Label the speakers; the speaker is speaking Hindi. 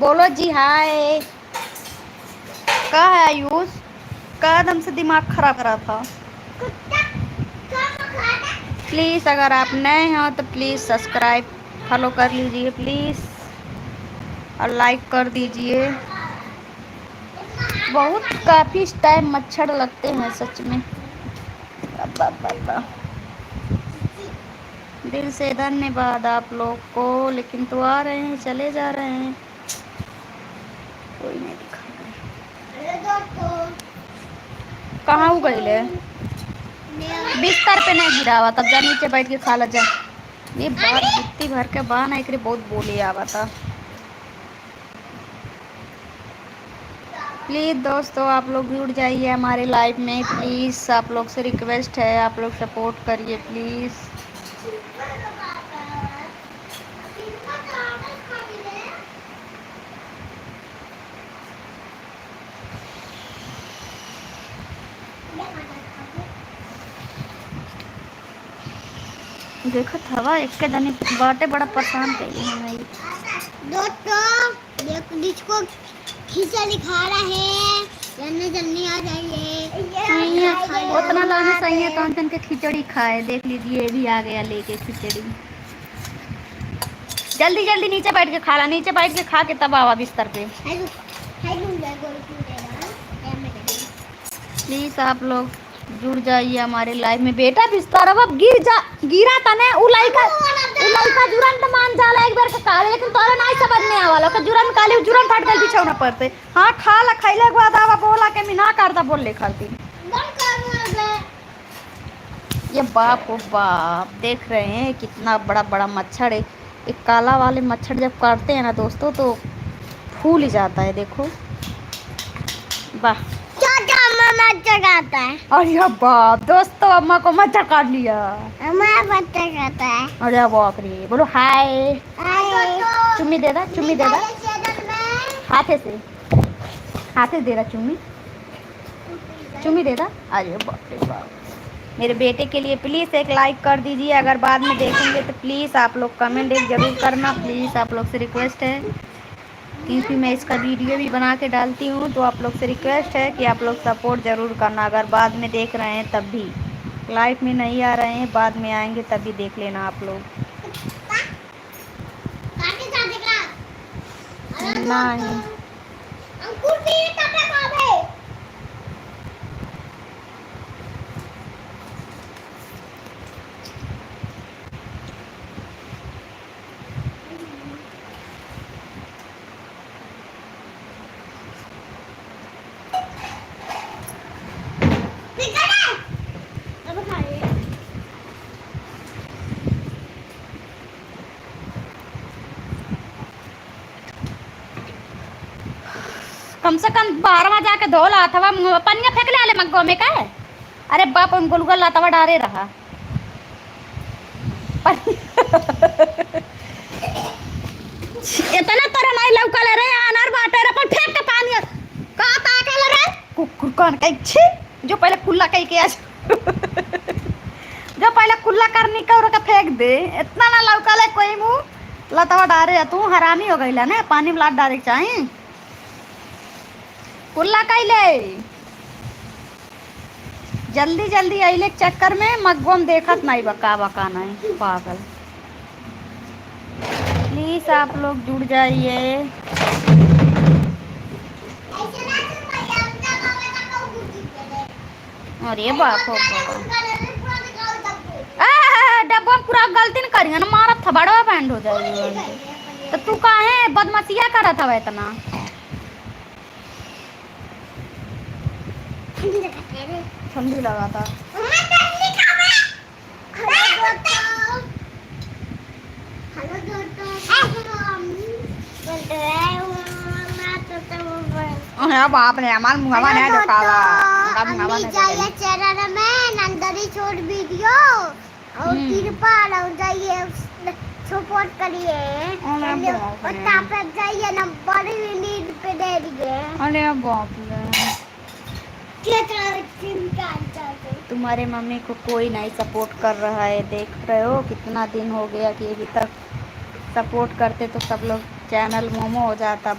Speaker 1: बोलो जी हाय। का है आयुष? का एकदम से दिमाग खराब करा था। प्लीज़ अगर आप नए हो तो प्लीज़ सब्सक्राइब फॉलो कर लीजिए प्लीज़, और लाइक कर दीजिए। बहुत काफ़ी टाइम मच्छर लगते हैं सच में। अब्बा अब्बा अब्बा। दिल से धन्यवाद आप लोग को, लेकिन तो आ रहे हैं चले जा रहे हैं, कोई नहीं दिखा रहा। कहाँ हो गए? बिस्तर पे नहीं गिरा हुआ, तब जा नीचे बैठ के खा ला जा। ये बात गिट्टी भर के बान है, बहुत बोली आवा था। प्लीज़ दोस्तों आप लोग जुड़ जाइए हमारे लाइव में प्लीज़, आप लोग से रिक्वेस्ट है, आप लोग सपोर्ट करिए प्लीज़। देखो हवा एक के जनी बाटे बड़ा परेशान करी है। दोस्तों देखो जिसको खिचड़ी खा रहा है जल्दी जल्दी आ जाइए। उतना लाने सही है, कौन के खिचड़ी खाए देख लीजिए, ये भी आ गया लेके खिचड़ी। जल्दी जल्दी नीचे बैठ के खा ला, नीचे बैठ के खा के तब आवा बिस्तर पे। प्लीज आप लोग जुड़ जाइए हमारे लाइव में। बेटा बिस्तर अब गिरा तने उलाई का जुरन त मान जाला एक बार के काले, लेकिन तोरा नहीं समझ में आवाला का जुरन काले जुरन फट गल बिछौना पर पे। हां खा ला, खइले के बाद आवा बोला के मिना करता बोल ले खाती। ये बाप ओ बाप, देख रहे हैं कितना बड़ा बड़ा मच्छर है। एक काला वाले मच्छर जब काटते हैं ना दोस्तों तो फूल ही जाता है, देखो वाह। मच्छर काटता है। अरे बाप दोस्तों, अम्मा को मच्छर काट लिया। अम्मा मच्छर काटता है। अरे बाप रे, बोलो हाय। चुम्मी दे दा, चुम्मी दे दा हाथे से, हाथे दे रहा चुम्मी, चुम्मी दे दा। अरे बाप रे बाप। मेरे बेटे के लिए प्लीज़ एक लाइक कर दीजिए, अगर बाद में देखेंगे तो प्लीज़ आप लोग कमेंट एक ज़रूर करना प्लीज़, आप लोग से रिक्वेस्ट है, क्योंकि मैं इसका वीडियो भी बना के डालती हूँ, तो आप लोग से रिक्वेस्ट है कि आप लोग सपोर्ट ज़रूर करना। अगर बाद में देख रहे हैं तब भी, लाइव में नहीं आ रहे हैं बाद में आएंगे तब भी देख लेना आप लोग। नहीं कम से कम 12 जाके धो ला अथवा पनिया फेंक ले आले मग्गो में का है। अरे बाप हम गुलगुल लातवा डारे रहा इतना तरह नहीं लौका ले रे अनार बाटे रे, पर फेंक के पानी का ताकल रे कुकुर कौन कई छी। जो पहले कुल्ला कई के आज जो पहले कुल्ला करनी का और का फेंक दे, इतना ना लौका ले कोई मुंह लतवा डारे। तू हरामी हो गईला ने, पानी में लात डारे के चाहिए कुल्ला कैले। जल्दी जल्दी अइले चक्कर में मग्गोम देखत नहीं बका बका नहीं पागल। प्लीज आप लोग जुड़ जाइए। अरे बाप हो डब्बा पूरा गलती न करिए ना, मारत था बड़ा बैंड हो जाएगी। तो तू काहे बदमाशिया करत हवे इतना? ठंडी लगा था। बाप रे हमार मुंहवा नहीं दिखावा। चैनल में नंदरी छोट वीडियो और कृपा लग जाइए, सपोर्ट करिए और तापत जाइए नंबर नीड पे दे दिए। अरे बाप रे तुम्हारे मम्मी को कोई नहीं सपोर्ट कर रहा है, देख रहे हो कितना दिन हो गया कि अभी तक सपोर्ट करते तो सब लोग चैनल मोमो हो जाता।